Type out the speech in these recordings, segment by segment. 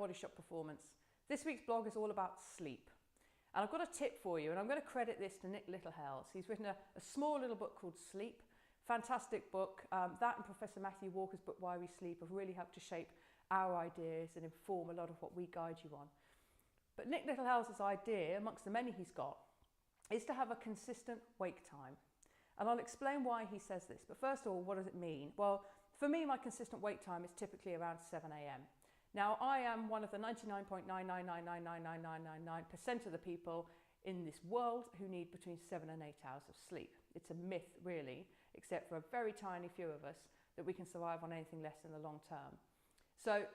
Bodyshot Performance. This week's blog is all about sleep. And I've got a tip for you, and I'm going to credit this to Nick Littlehales. He's written a small little book called Sleep. Fantastic book. That and Professor Matthew Walker's book, Why We Sleep, have really helped to shape our ideas and inform a lot of what we guide you on. But Nick Littlehales' idea, amongst the many he's got, is to have a consistent wake time. And I'll explain why he says this. But first of all, what does it mean? Well, for me, my consistent wake time is typically around 7 a.m. Now, I am one of the 99.9999999% of the people in this world who need between 7 and 8 hours of sleep. It's a myth, really, except for a very tiny few of us, that we can survive on anything less in the long term. So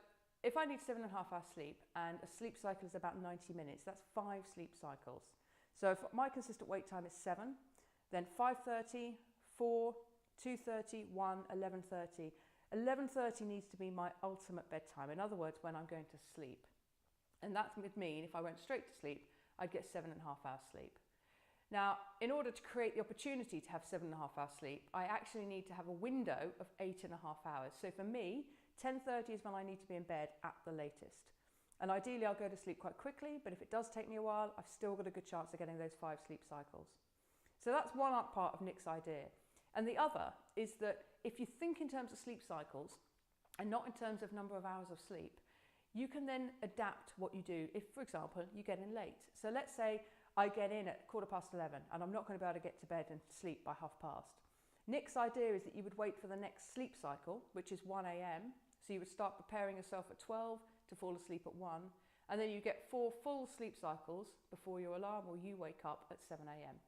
if I need 7.5 hours sleep and a sleep cycle is about 90 minutes, that's 5 sleep cycles. So if my consistent wake time is 7, then 5:30, 4, 2:30, 1, 11:30. 11:30 needs to be my ultimate bedtime. In other words, when I'm going to sleep. And that would mean if I went straight to sleep, I'd get 7.5 hours sleep. Now, in order to create the opportunity to have 7.5 hours sleep, I actually need to have a window of 8.5 hours. So for me, 10:30 is when I need to be in bed at the latest. And ideally, I'll go to sleep quite quickly, but if it does take me a while, I've still got a good chance of getting those 5 sleep cycles. So that's one part of Nick's idea. And the other is that if you think in terms of sleep cycles and not in terms of number of hours of sleep, you can then adapt what you do if, for example, you get in late. So let's say I get in at 11:15 and I'm not going to be able to get to bed and sleep by 11:30. Nick's idea is that you would wait for the next sleep cycle, which is 1 a.m. So you would start preparing yourself at 12 to fall asleep at 1. And then you get 4 full sleep cycles before your alarm or you wake up at 7 a.m.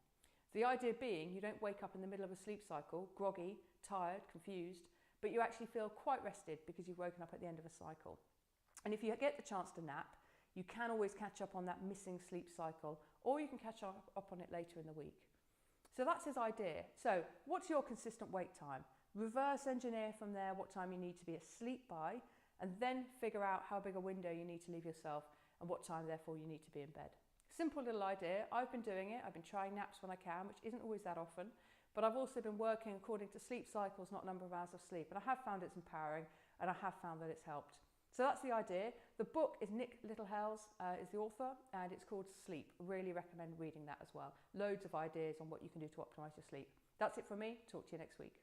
The idea being you don't wake up in the middle of a sleep cycle, groggy, tired, confused, but you actually feel quite rested because you've woken up at the end of a cycle. And if you get the chance to nap, you can always catch up on that missing sleep cycle, or you can catch up on it later in the week. So that's his idea. So what's your consistent wake time? Reverse engineer from there what time you need to be asleep by, and then figure out how big a window you need to leave yourself and what time therefore you need to be in bed. Simple little idea. I've been doing it. I've been trying naps when I can, which isn't always that often, but I've also been working according to sleep cycles, not number of hours of sleep. And I have found it's empowering, and I have found that it's helped. So that's the idea. The book is Nick Littlehales is the author, and it's called Sleep. Really recommend reading that as well. Loads of ideas on what you can do to optimize your sleep. That's it from me. Talk to you next week.